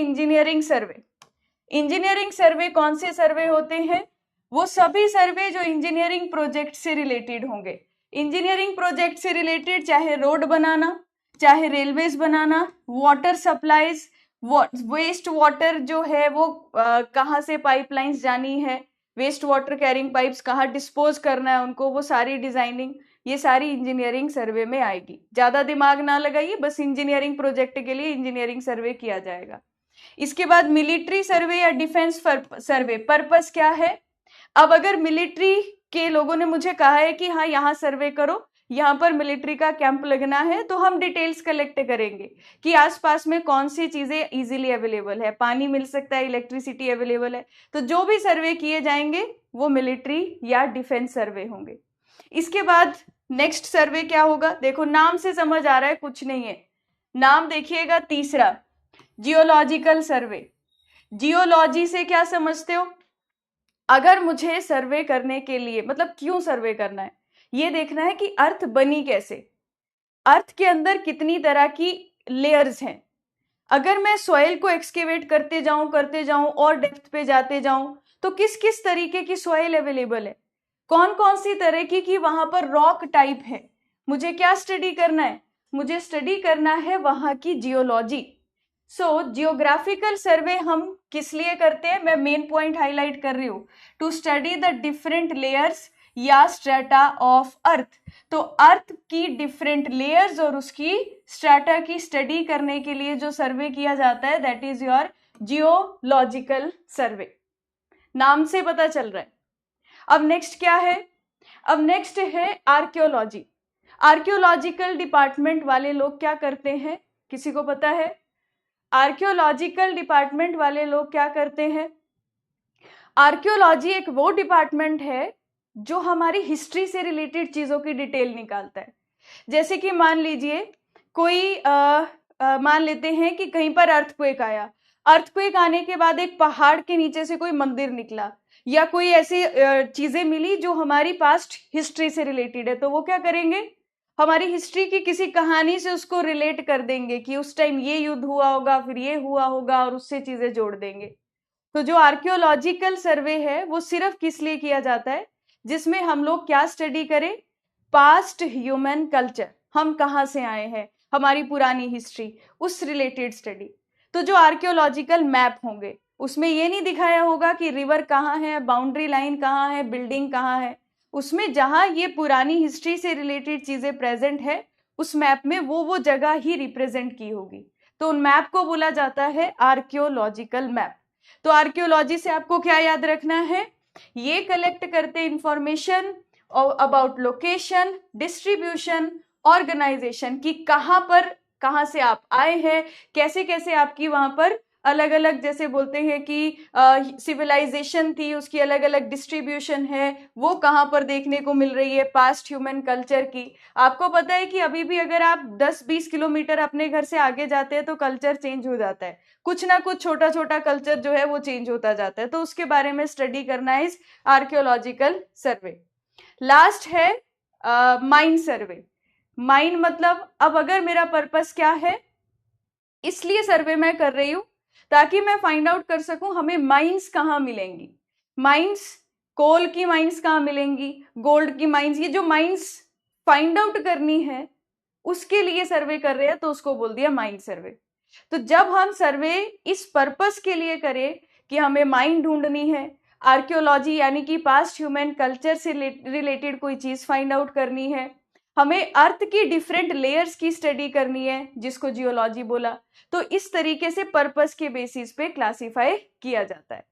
Engineering सर्वे। Engineering सर्वे कौन से सर्वे होते हैं? वो सभी सर्वे जो इंजीनियरिंग प्रोजेक्ट से रिलेटेड होंगे। इंजीनियरिंग प्रोजेक्ट से रिलेटेड चाहे रोड बनाना, चाहे रेलवेज बनाना, वाटर सप्लाईज, वेस्ट वाटर जो है वो कहाँ से पाइपलाइंस जानी है, वेस्ट वाटर कैरिंग पाइप्स कहाँ डिस्पोज करना है उनको, वो सारी डिजाइनिंग, ये सारी इंजीनियरिंग सर्वे में आएगी। ज्यादा दिमाग ना लगाइए, बस इंजीनियरिंग प्रोजेक्ट के लिए इंजीनियरिंग सर्वे किया जाएगा। इसके बाद मिलिट्री सर्वे या डिफेंस सर्वे, पर्पस क्या है? अब अगर मिलिट्री के लोगों ने मुझे कहा है कि हाँ यहाँ सर्वे करो, यहाँ पर मिलिट्री का कैंप लगना है, तो हम डिटेल्स कलेक्ट करेंगे कि आसपास में कौन सी चीजें इजीली अवेलेबल है, पानी मिल सकता है, इलेक्ट्रिसिटी अवेलेबल है। तो जो भी सर्वे किए जाएंगे वो मिलिट्री या डिफेंस सर्वे होंगे। इसके बाद नेक्स्ट सर्वे क्या होगा? देखो नाम से समझ आ रहा है कुछ नहीं है, नाम देखिएगा तीसरा, जियोलॉजिकल सर्वे। जियोलॉजी से क्या समझते हो? अगर मुझे सर्वे करने के लिए, मतलब क्यों सर्वे करना है, ये देखना है कि अर्थ बनी कैसे, अर्थ के अंदर कितनी तरह की लेयर्स हैं। अगर मैं सॉइल को एक्सकेवेट करते जाऊं और डेप्थ पे जाते जाऊं, तो किस किस तरीके की सॉइल अवेलेबल है, कौन कौन सी तरह की वहां पर रॉक टाइप है। मुझे क्या स्टडी करना है? मुझे स्टडी करना है वहां की जियोलॉजी। सो जियोग्राफिकल सर्वे हम किस लिए करते हैं? मैं मेन पॉइंट हाईलाइट कर रही हूं, to study the different layers या स्ट्रेटा ऑफ अर्थ। तो अर्थ की डिफरेंट लेयर्स और उसकी स्ट्रेटा की स्टडी करने के लिए जो सर्वे किया जाता है, दैट इज योर जियोलॉजिकल सर्वे। नाम से पता चल रहा है। अब नेक्स्ट क्या है? अब नेक्स्ट है आर्कियोलॉजी। आर्कियोलॉजिकल डिपार्टमेंट वाले लोग क्या करते हैं, किसी को पता है? आर्कियोलॉजिकल डिपार्टमेंट वाले लोग क्या करते हैं? आर्कियोलॉजी एक वो डिपार्टमेंट है जो हमारी हिस्ट्री से रिलेटेड चीजों की डिटेल निकालता है। जैसे कि मान लीजिए कोई मान लेते हैं कि कहीं पर अर्थक्वेक आया, अर्थक्वेक आने के बाद एक पहाड़ के नीचे से कोई मंदिर निकला या कोई ऐसी चीजें मिली जो हमारी पास्ट हिस्ट्री से रिलेटेड है, तो वो क्या करेंगे? हमारी हिस्ट्री की किसी कहानी से उसको रिलेट कर देंगे कि उस टाइम ये युद्ध हुआ होगा, फिर ये हुआ होगा, और उससे चीजें जोड़ देंगे। तो जो आर्कियोलॉजिकल सर्वे है वो सिर्फ किस लिए किया जाता है? जिसमें हम लोग क्या स्टडी करें? पास्ट ह्यूमन कल्चर, हम कहाँ से आए हैं, हमारी पुरानी हिस्ट्री, उस रिलेटेड स्टडी। तो जो आर्कियोलॉजिकल मैप होंगे उसमें ये नहीं दिखाया होगा कि रिवर कहाँ है, बाउंड्री लाइन कहाँ है, बिल्डिंग कहाँ है। उसमें जहां ये पुरानी हिस्ट्री से रिलेटेड चीजें प्रेजेंट है, उस मैप में वो जगह ही रिप्रेजेंट की होगी। तो उन मैप को बोला जाता है आर्कियोलॉजिकल मैप। तो आर्कियोलॉजी से आपको क्या याद रखना है? ये कलेक्ट करते information about location, distribution, organization की कहां से आप आए हैं, कैसे कैसे आपकी वहां पर अलग अलग, जैसे बोलते हैं कि सिविलाइजेशन थी, उसकी अलग अलग डिस्ट्रीब्यूशन है, वो कहां पर देखने को मिल रही है पास्ट ह्यूमन कल्चर की। आपको पता है कि अभी भी अगर आप 10-20 किलोमीटर अपने घर से आगे जाते हैं तो कल्चर चेंज हो जाता है, कुछ ना कुछ छोटा छोटा कल्चर जो है वो चेंज होता जाता है। तो उसके बारे में स्टडी करना इज आर्कियोलॉजिकल सर्वे। लास्ट है माइन सर्वे। माइन मतलब, अब अगर मेरा पर्पस क्या है, इसलिए सर्वे मैं कर रही हूं ताकि मैं फाइंड आउट कर सकूं हमें माइंस कहां मिलेंगी। माइंस, कोल की माइंस कहां मिलेंगी, गोल्ड की माइंस, ये जो माइंस फाइंड आउट करनी है उसके लिए सर्वे कर रहे हैं, तो उसको बोल दिया माइन सर्वे। तो जब हम सर्वे इस पर्पस के लिए करें कि हमें माइन ढूंढनी है, आर्कियोलॉजी यानी कि पास्ट ह्यूमन कल्चर से रिलेटेड कोई चीज फाइंड आउट करनी है, हमें अर्थ की डिफरेंट लेयर्स की स्टडी करनी है जिसको जियोलॉजी बोला, तो इस तरीके से पर्पस के बेसिस पे क्लासिफाई किया जाता है।